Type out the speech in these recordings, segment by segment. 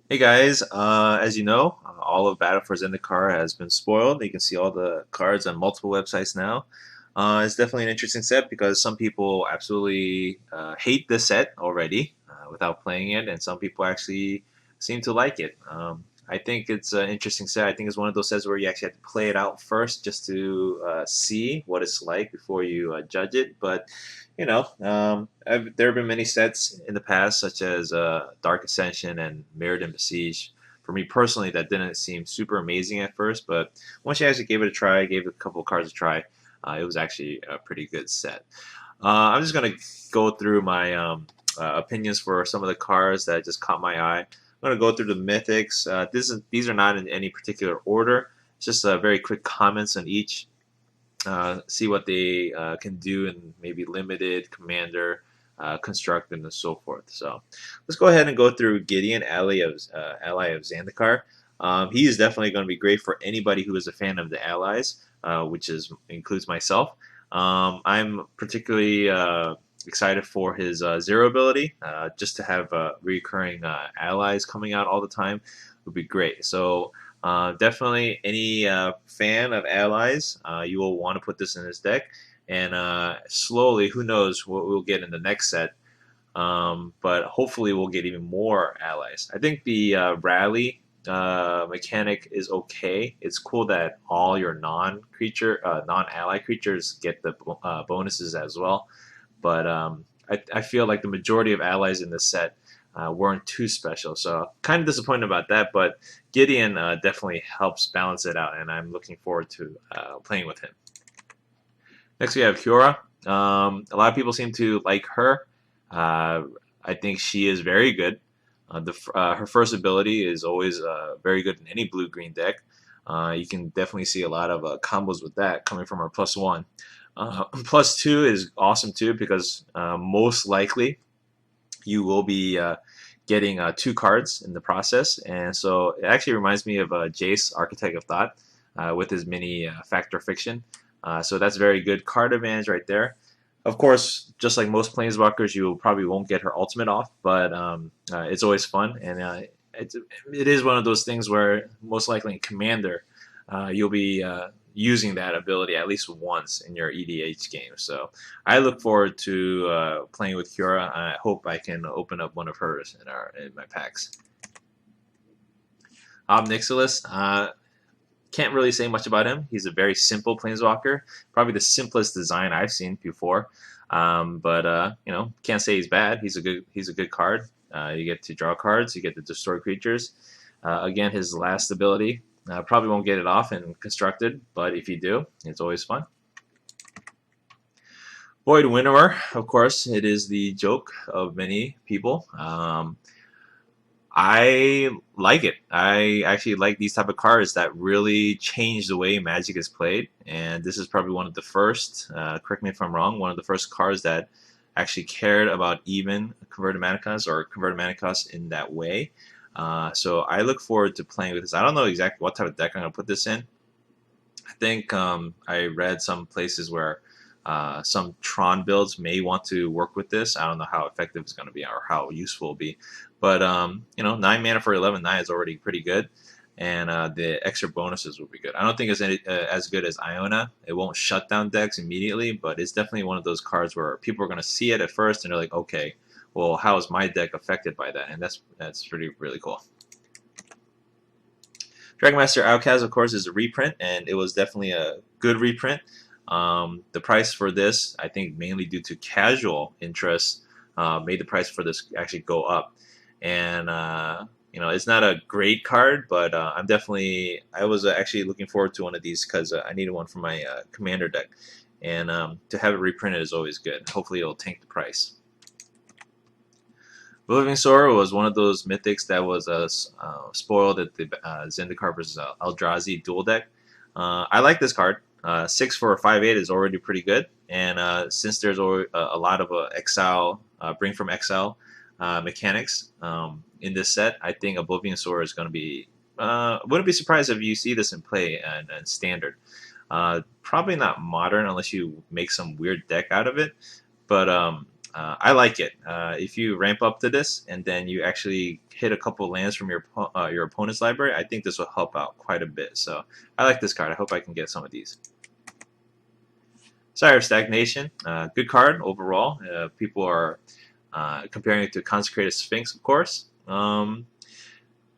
Hey guys, as you know, all of Battle for Zendikar has been spoiled. You can see all the cards on multiple websites now. It's definitely an interesting set because some people absolutely hate this set already without playing it, and some people actually seem to like it. I think it's an interesting set. I think it's one of those sets where you actually have to play it out first just to see what it's like before you judge it. But there have been many sets in the past, such as Dark Ascension and Mirrodin Besiege. For me personally, that didn't seem super amazing at first, but once you actually gave it a try, gave a couple of cards a try, it was actually a pretty good set. I'm just going to go through my opinions for some of the cards that just caught my eye. I'm going to go through the mythics. These are not in any particular order. It's just very quick comments on each. See what they can do in maybe limited, commander, constructed, and so forth. So let's go ahead and go through Gideon, ally of Zendikar. He is definitely going to be great for anybody who is a fan of the allies, which includes myself. I'm particularly excited for his zero ability. Just to have recurring allies coming out all the time would be great. So definitely, any fan of allies, you will want to put this in his deck, and slowly, who knows what we'll get in the next set. But hopefully, we'll get even more allies. I think the rally mechanic is okay. It's cool that all your non-ally creatures get the bonuses as well. But I feel like the majority of allies in this set weren't too special. So kind of disappointed about that, but Gideon definitely helps balance it out, and I'm looking forward to playing with him. Next, we have Kiora. A lot of people seem to like her. I think she is very good. Her first ability is always very good in any blue-green deck. You can definitely see a lot of combos with that coming from her +1. +2 is awesome too because most likely you will be getting two cards in the process. And so it actually reminds me of Jace, Architect of Thought, with his mini Factor Fiction. So that's very good card advantage right there. Of course, just like most Planeswalkers, you probably won't get her ultimate off, but it's always fun. And it is one of those things where most likely in Commander, you'll be using that ability at least once in your EDH game. So I look forward to playing with Kiora. I hope I can open up one of hers in my packs. Nixilis, can't really say much about him. He's a very simple planeswalker, probably the simplest design I've seen before. But can't say he's bad. He's a good card. You get to draw cards. You get to destroy creatures. Again, his last ability, probably won't get it off in constructed, but if you do, it's always fun. Void Winnower, of course, it is the joke of many people. I like it. I actually like these type of cards that really change the way Magic is played, and this is probably one of the first. Correct me if I'm wrong. One of the first cards that actually cared about even converted mana costs or converted mana costs in that way. So I look forward to playing with this. I don't know exactly what type of deck I'm going to put this in. I think I read some places where some Tron builds may want to work with this. I don't know how effective it's going to be or how useful it'll be. But 9 mana for 11/9 is already pretty good, and the extra bonuses will be good. I don't think it's as good as Iona. It won't shut down decks immediately, but it's definitely one of those cards where people are going to see it at first and they're like, okay, well, how is my deck affected by that? And that's really cool. Dragonmaster Outcast, of course, is a reprint, and it was definitely a good reprint. The price for this, I think, mainly due to casual interest, made the price for this actually go up. And it's not a great card, but I was actually looking forward to one of these because I needed one for my commander deck, and to have it reprinted is always good. Hopefully, it'll tank the price. Living Sorrow was one of those mythics that was spoiled at the Zendikar versus Eldrazi dual deck. I like this card. 6 for a 5/8 is already pretty good, and since there's a lot of exile, bring from exile mechanics in this set, I think Oblivion Sword is going to be. Wouldn't be surprised if you see this in play and standard. Probably not modern unless you make some weird deck out of it, but I like it. If you ramp up to this and then you actually hit a couple lands from your opponent's library, I think this will help out quite a bit. So I like this card. I hope I can get some of these. Sire of Stagnation, good card overall. People are comparing it to Consecrated Sphinx, of course.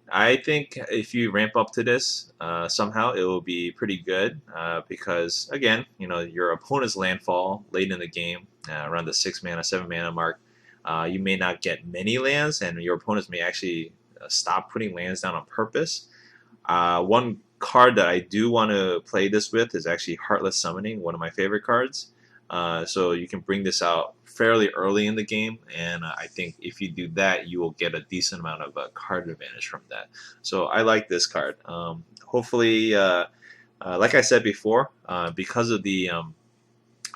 I think if you ramp up to this somehow, it will be pretty good because, again, your opponent's landfall late in the game, around the 6 mana, 7 mana mark, you may not get many lands, and your opponents may actually stop putting lands down on purpose. One card that I do want to play this with is actually Heartless Summoning, one of my favorite cards. So you can bring this out fairly early in the game, and I think if you do that, you will get a decent amount of card advantage from that. So I like this card. Hopefully, like I said before, because of the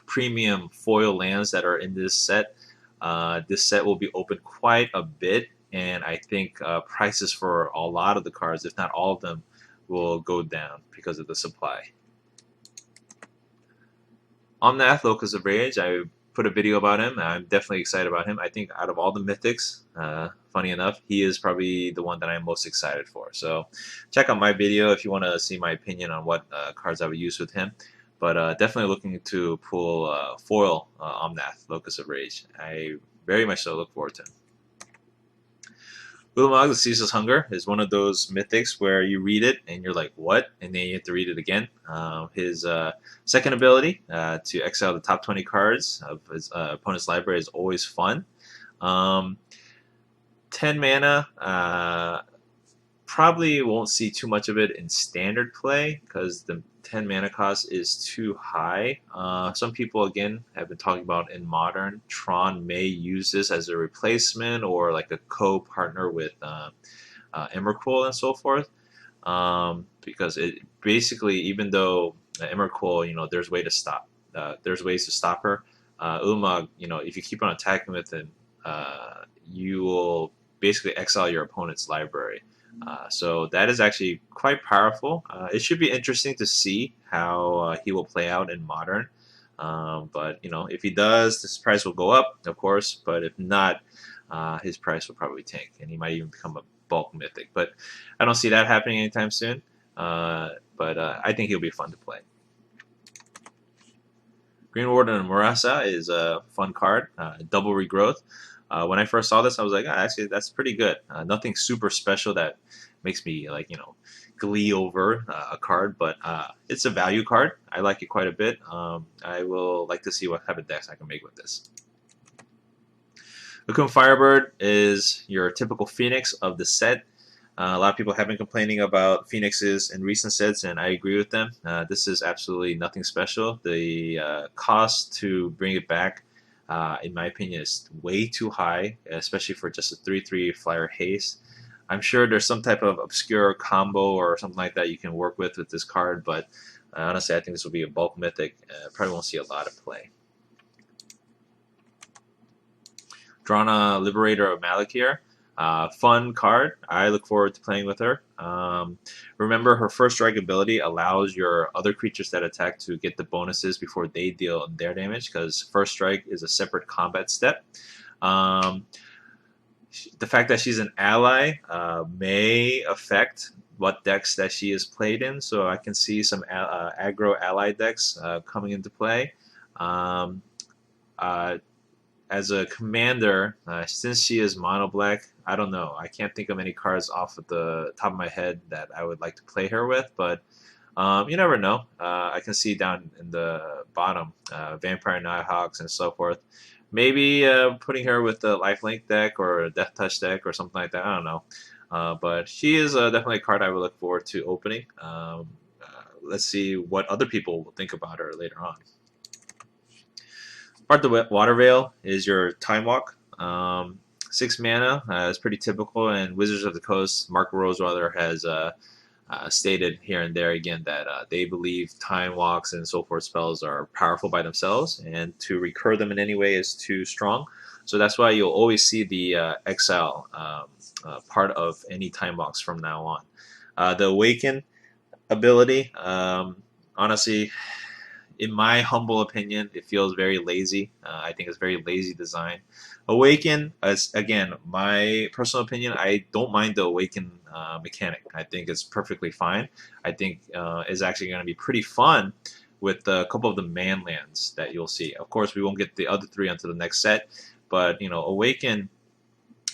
premium foil lands that are in this set will be open quite a bit, and I think prices for a lot of the cards, if not all of them, will go down because of the supply. Omnath, Locus of Rage, I put a video about him. I'm definitely excited about him. I think out of all the mythics, funny enough, he is probably the one that I'm most excited for. So check out my video if you want to see my opinion on what cards I would use with him. But definitely looking to pull foil Omnath, Locus of Rage. I very much so look forward to him. Bulagas Hunger is one of those mythics where you read it and you're like, what? And then you have to read it again. His second ability to exile the top 20 cards of his opponent's library is always fun. 10 mana, probably won't see too much of it in standard play because the 10 mana cost is too high. Some people, again, have been talking about in Modern, Tron may use this as a replacement or like a co-partner with Emrakul and so forth. Because it basically, even though Emrakul, there's ways to stop her. Ulamog, if you keep on attacking with him, you will basically exile your opponent's library. So that is actually quite powerful. It should be interesting to see how he will play out in Modern. But if he does, his price will go up, of course. But if not, his price will probably tank, and he might even become a bulk mythic. But I don't see that happening anytime soon. But I think he'll be fun to play. Green Warden and Murasa is a fun card. Double regrowth. When I first saw this, I was like, actually, that's pretty good. Nothing super special that makes me glee over a card, but it's a value card. I like it quite a bit. I will like to see what type of decks I can make with this. Lakum Firebird is your typical Phoenix of the set. A lot of people have been complaining about Phoenixes in recent sets, and I agree with them. This is absolutely nothing special. The cost to bring it back, in my opinion, is way too high, especially for just a 3/3 flyer haste. I'm sure there's some type of obscure combo or something like that you can work with this card, but honestly, I think this will be a bulk mythic. Probably won't see a lot of play. Drana, Liberator of Malakir. Fun card. I look forward to playing with her. Remember, her first strike ability allows your other creatures that attack to get the bonuses before they deal their damage, because first strike is a separate combat step. The fact that she's an ally may affect what decks that she is played in, so I can see some aggro ally decks coming into play. As a commander, since she is mono black, I don't know. I can't think of any cards off of the top of my head that I would like to play her with, but you never know. I can see down in the bottom, Vampire Nighthawks and so forth. Maybe putting her with the Lifelink deck or a Death Touch deck or something like that. I don't know. But she is definitely a card I would look forward to opening. Let's see what other people will think about her later on. Part the Water Veil is your Time Walk. 6 mana is pretty typical, and Wizards of the Coast, Mark Rosewater has stated here and there again that they believe Time Walks and so forth spells are powerful by themselves, and to recur them in any way is too strong. So that's why you'll always see the exile part of any Time Walks from now on. The Awaken ability, honestly, in my humble opinion, it feels very lazy. I think it's very lazy design. Awaken, as again, my personal opinion, I don't mind the Awaken mechanic. I think it's perfectly fine. I think it's actually going to be pretty fun with a couple of the man lands that you'll see. Of course, we won't get the other three until the next set, but Awaken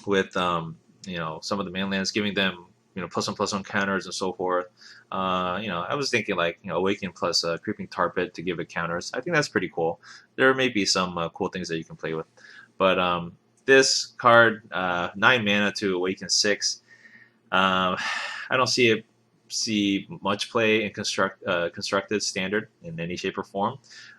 with some of the man lands, giving them +1/+1 counters and so forth. I was thinking like Awaken plus Creeping Tar Pit to give it counters. I think that's pretty cool. There may be some cool things that you can play with, but this card 9 mana to Awaken 6. I don't see much play in constructed standard in any shape or form.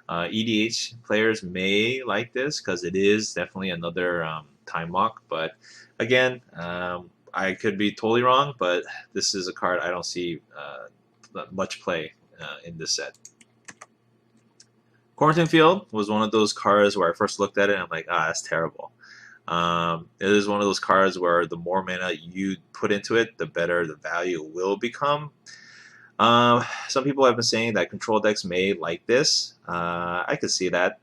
EDH players may like this because it is definitely another time walk, but again, I could be totally wrong, but this is a card I don't see much play in this set. Quarantine Field was one of those cards where I first looked at it and I'm like, that's terrible. It is one of those cards where the more mana you put into it, the better the value will become. Some people have been saying that control decks may like this. I could see that,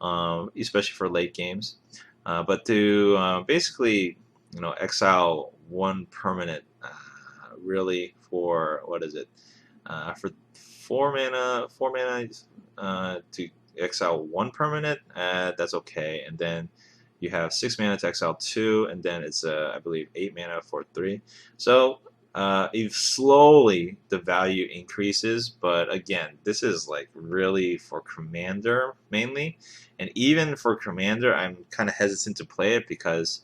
especially for late games. But to basically, exile one permanent, really for what is it? For 4 mana, to exile one permanent, that's okay. And then you have 6 mana to exile 2, and then it's I believe 8 mana for 3. So if slowly the value increases, but again, this is like really for Commander mainly, and even for Commander, I'm kind of hesitant to play it because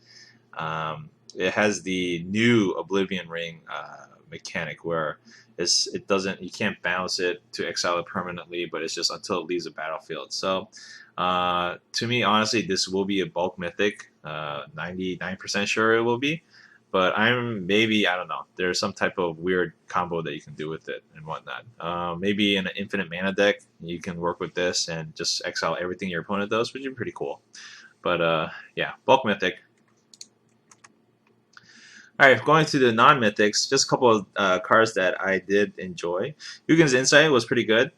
it has the new Oblivion Ring mechanic where you can't bounce it to exile it permanently, but it's just until it leaves the battlefield. So to me, honestly, this will be a bulk mythic. 99% sure it will be, but I don't know. There's some type of weird combo that you can do with it and whatnot. Maybe in an infinite mana deck, you can work with this and just exile everything your opponent does, which would be pretty cool. But yeah, bulk mythic. Alright, going to the non-mythics, just a couple of cards that I did enjoy. Yugen's Insight was pretty good.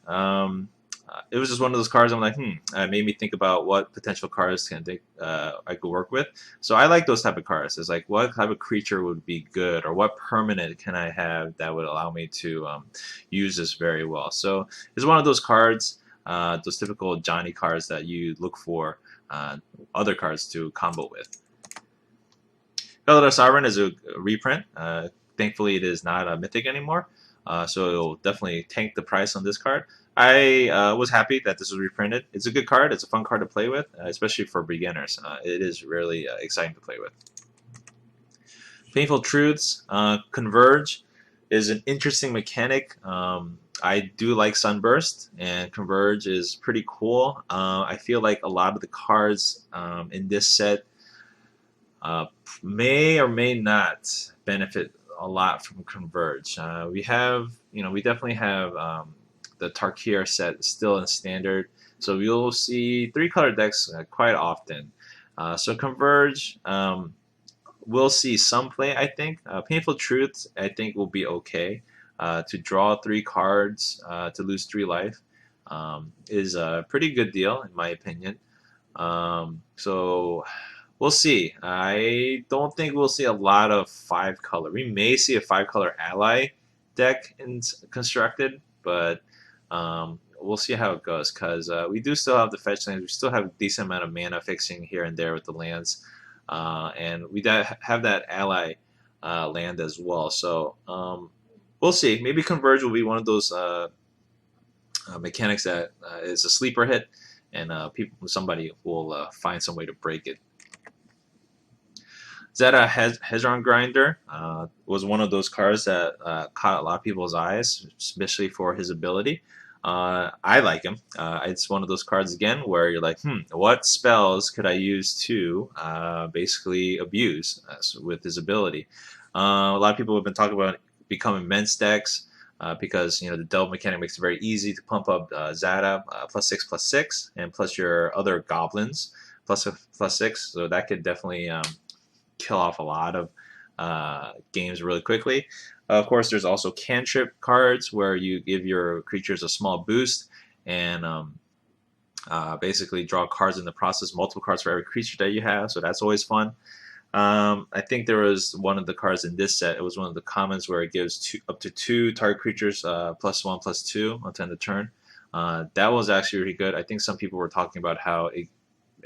It was just one of those cards I'm like, it made me think about what potential cards I could work with. So I like those type of cards. It's like, what type of creature would be good, or what permanent can I have that would allow me to use this very well. So it's one of those cards, those typical Johnny cards that you look for other cards to combo with. Eldrazi Sovereign is a reprint. Thankfully, it is not a mythic anymore, so it'll definitely tank the price on this card. I was happy that this was reprinted. It's a good card. It's a fun card to play with, especially for beginners. It is really exciting to play with. Painful Truths. Converge is an interesting mechanic. I do like Sunburst, and Converge is pretty cool. I feel like a lot of the cards in this set may or may not benefit a lot from Converge. We definitely have the Tarkir set still in standard, so you'll see 3-color decks quite often. So Converge, we'll see some play, I think. Painful Truth, I think, will be okay. To draw 3 cards, to lose 3 life, is a pretty good deal, in my opinion. So we'll see. I don't think we'll see a lot of 5-color. We may see a 5-color ally deck constructed, but we'll see how it goes, because we do still have the fetch lands. We still have a decent amount of mana fixing here and there with the lands, and we have that ally land as well. So we'll see. Maybe Converge will be one of those mechanics that is a sleeper hit, and somebody will find some way to break it. Zeta Hezron Grinder was one of those cards that caught a lot of people's eyes, especially for his ability. I like him. It's one of those cards, again, where you're like, what spells could I use to basically abuse with his ability? A lot of people have been talking about becoming immense decks because the delve mechanic makes it very easy to pump up Zeta +6/+6, and plus your other goblins +6. So that could definitely kill off a lot of games really quickly. Of course, there's also cantrip cards where you give your creatures a small boost, and Basically, draw cards in the process, multiple cards for every creature that you have, so that's always fun. I think there was one of the cards in this set. It was one of the commons where it gives up to 2 target creatures +1/+2 until end of turn. That was actually really good. I think some people were talking about how it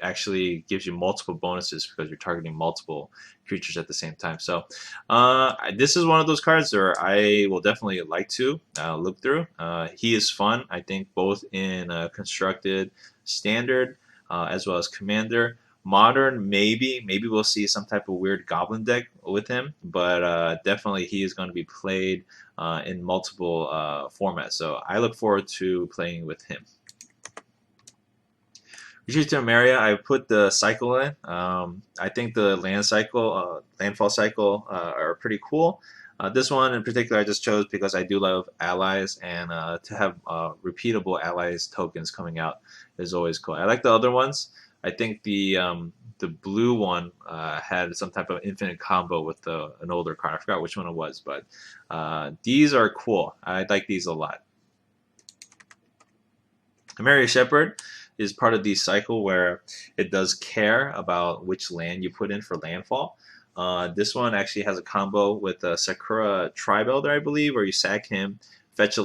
actually gives you multiple bonuses because you're targeting multiple creatures at the same time. So this is one of those cards where I will definitely like to look through. He is fun, I think, both in constructed, standard, as well as commander. Modern, maybe we'll see some type of weird goblin deck with him, but definitely he is going to be played in multiple formats. So I look forward to playing with him. Retreat to Emeria, I put the cycle in. I think the landfall cycle are pretty cool. This one in particular I just chose because I do love allies, and to have repeatable allies tokens coming out is always cool. I like the other ones. I think the blue one had some type of infinite combo with an older card. I forgot which one it was, but these are cool. I like these a lot. Emeria Shepherd is part of the cycle where it does care about which land you put in for landfall. This one actually has a combo with Sakura Tribe Elder, I believe, where you sack him, fetch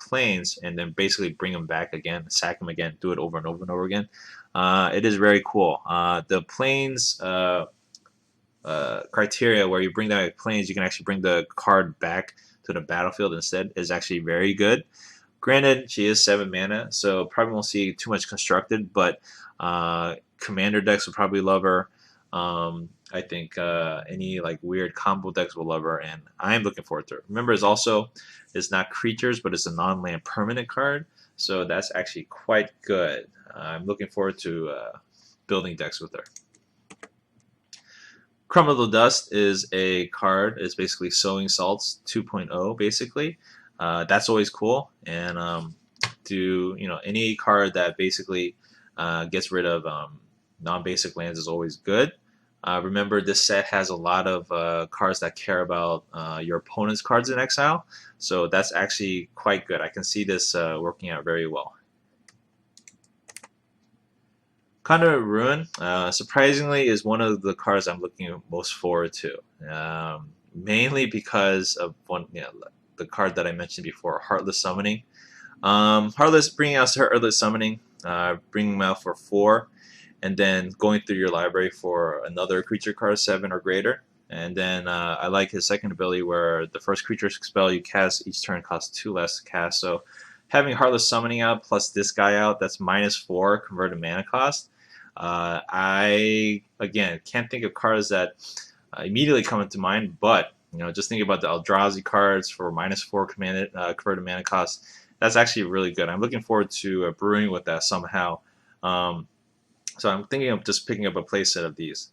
planes, and then basically bring him back again, sack him again, do it over and over and over again. It is very cool. The planes criteria where you bring down planes, you can actually bring the card back to the battlefield instead, is actually very good. Granted, she is 7 mana, so probably won't see too much constructed, but commander decks will probably love her. I think any like weird combo decks will love her, and I am looking forward to her. Remember, it's not creatures, but it's a non-land permanent card, so that's actually quite good. I'm looking forward to building decks with her. Crumble the Dust is a card. It's basically Sowing Salts 2.0, basically. That's always cool, and any card that basically gets rid of non-basic lands is always good. Remember, this set has a lot of cards that care about your opponent's cards in exile, so that's actually quite good. I can see this working out very well. Conduit Ruin, surprisingly, is one of the cards I'm looking most forward to, mainly because of the card that I mentioned before, Heartless Summoning. Heartless, bringing out Heartless Summoning, bringing them out for 4, and then going through your library for another creature card 7 or greater. And then I like his second ability where the first creature spell you cast each turn costs 2 less to cast. So having Heartless Summoning out plus this guy out, that's -4 converted mana cost. I, again, can't think of cards that immediately come into mind, but just think about the Eldrazi cards for -4 converted mana cost. That's actually really good. I'm looking forward to brewing with that somehow. So I'm thinking of just picking up a playset of these.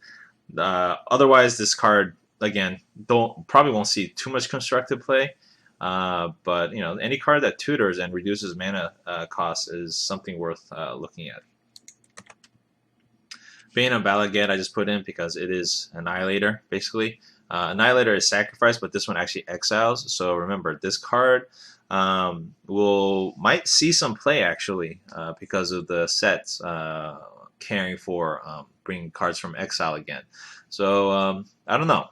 Otherwise, this card, again, probably won't see too much constructive play. But any card that tutors and reduces mana cost is something worth looking at. Bane of Balagan I just put in because it is Annihilator, basically. Annihilator is sacrifice, but this one actually exiles. So remember, this card might see some play actually because of the sets caring for bringing cards from exile again. So I don't know.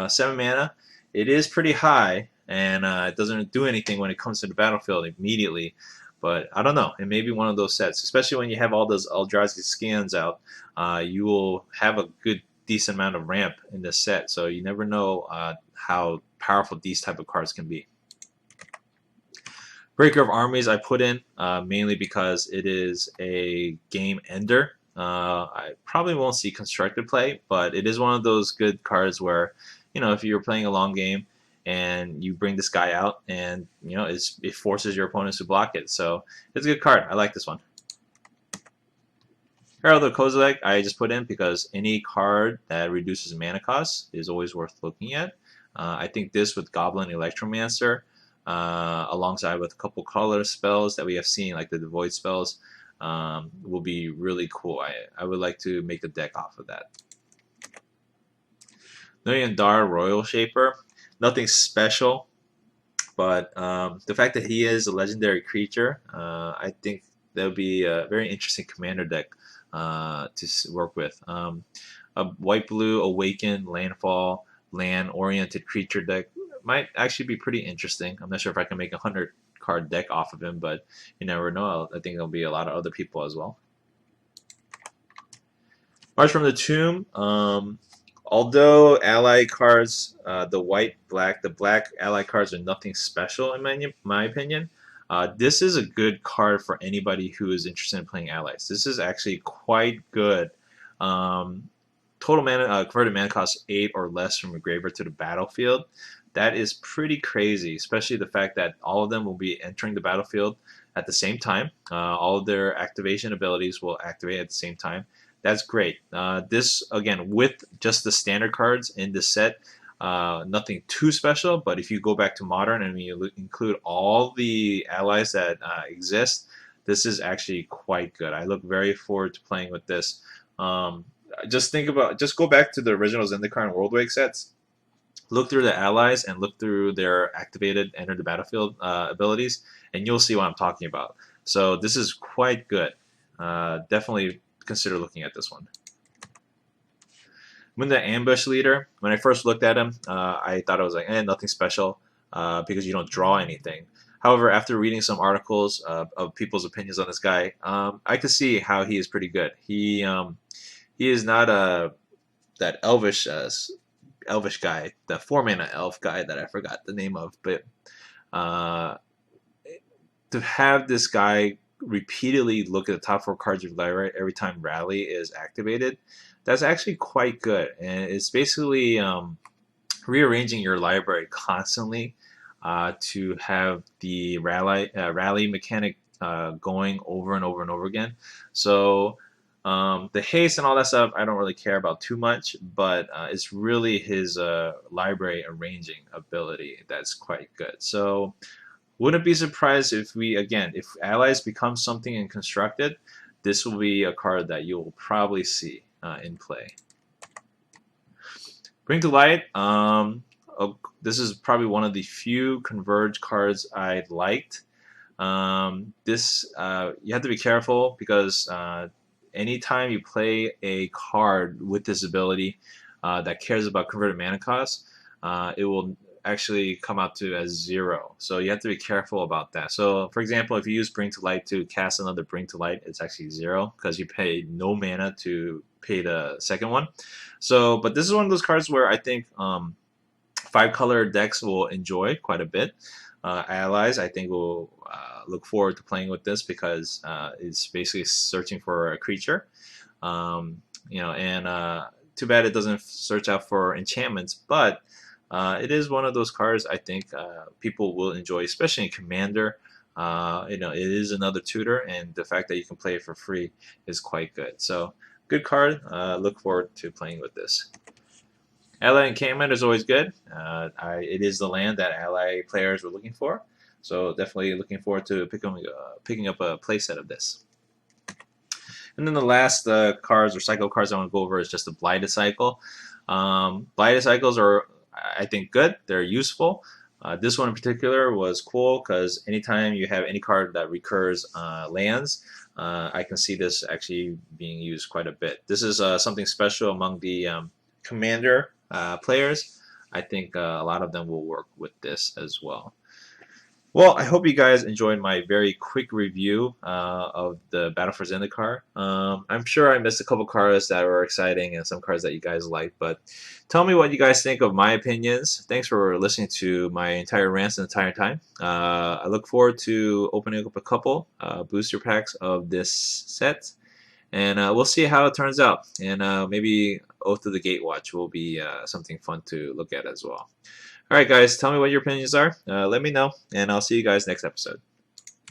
7 mana, it is pretty high, and it doesn't do anything when it comes to the battlefield immediately. But I don't know. It may be one of those sets, especially when you have all those Eldrazi scans out. You will have a decent amount of ramp in this set, so you never know how powerful these type of cards can be. Breaker of Armies I put in mainly because it is a game ender. I probably won't see constructed play, but it is one of those good cards where if you're playing a long game and you bring this guy out, and it forces your opponents to block it. So it's a good card. I like this one. Herald of Kozilek I just put in because any card that reduces mana cost is always worth looking at. I think this with Goblin Electromancer, alongside with a couple color spells that we have seen, like the Void spells, will be really cool. I would like to make a deck off of that. Noyandar Royal Shaper, nothing special, but the fact that he is a legendary creature, I think that would be a very interesting commander deck to work with. A white-blue Awaken Landfall land-oriented creature deck might actually be pretty interesting. I'm not sure if I can make a 100-card deck off of him, but you never know. I think there'll be a lot of other people as well. March from the Tomb. Although ally cards, the black ally cards are nothing special in my opinion. This is a good card for anybody who is interested in playing allies. This is actually quite good. Total mana, converted mana cost 8 or less from a graveyard to the battlefield. That is pretty crazy, especially the fact that all of them will be entering the battlefield at the same time. All of their activation abilities will activate at the same time. That's great. This, again, with just the standard cards in this set, nothing too special, but if you go back to Modern and you include all the allies that exist, this is actually quite good. I look very forward to playing with this. Just go back to the original Zendikar and Worldwake sets. Look through the allies and look through their activated enter the battlefield abilities, and you'll see what I'm talking about. So this is quite good. Definitely consider looking at this one. When the Ambush Leader, when I first looked at him, I thought it was like, nothing special because you don't draw anything. However, after reading some articles of people's opinions on this guy, I could see how he is pretty good. He is not that elvish guy, the 4-mana elf guy that I forgot the name of, but to have this guy repeatedly look at the top 4 cards of your library every time Rally is activated, that's actually quite good. And it's basically rearranging your library constantly to have the rally mechanic going over and over and over again. So the haste and all that stuff I don't really care about too much, but it's really his library arranging ability that's quite good. So wouldn't be surprised if if allies become something in Constructed, this will be a card that you'll probably see in play. Bring to Light. This is probably one of the few Converge cards I liked. This you have to be careful because anytime you play a card with this ability that cares about converted mana cost, it will actually come out to as 0. So you have to be careful about that. So for example, if you use Bring to Light to cast another Bring to Light, it's actually 0 because you pay no mana to pay the second one. So, but this is one of those cards where I think 5-color decks will enjoy quite a bit. Allies, I think, will look forward to playing with this because it's basically searching for a creature. And too bad it doesn't search out for enchantments, but it is one of those cards I think people will enjoy, especially in Commander. It is another tutor, and the fact that you can play it for free is quite good. So, good card. Look forward to playing with this. Ally Encampment is always good. It is the land that Ally players were looking for, so definitely looking forward to picking up a playset of this. And then the last cards or cycle cards I want to go over is just the Blighted Cycle. Blighted Cycles are, I think, good. They're useful. This one in particular was cool because anytime you have any card that recurs lands, I can see this actually being used quite a bit. This is something special among the Commander players. I think a lot of them will work with this as well. Well, I hope you guys enjoyed my very quick review of the Battle for Zendikar. I'm sure I missed a couple cards that were exciting and some cards that you guys liked, but tell me what you guys think of my opinions. Thanks for listening to my entire rants the entire time. I look forward to opening up a couple booster packs of this set, and we'll see how it turns out. And maybe Oath of the Gatewatch will be something fun to look at as well. Alright guys, tell me what your opinions are. Let me know, and I'll see you guys next episode.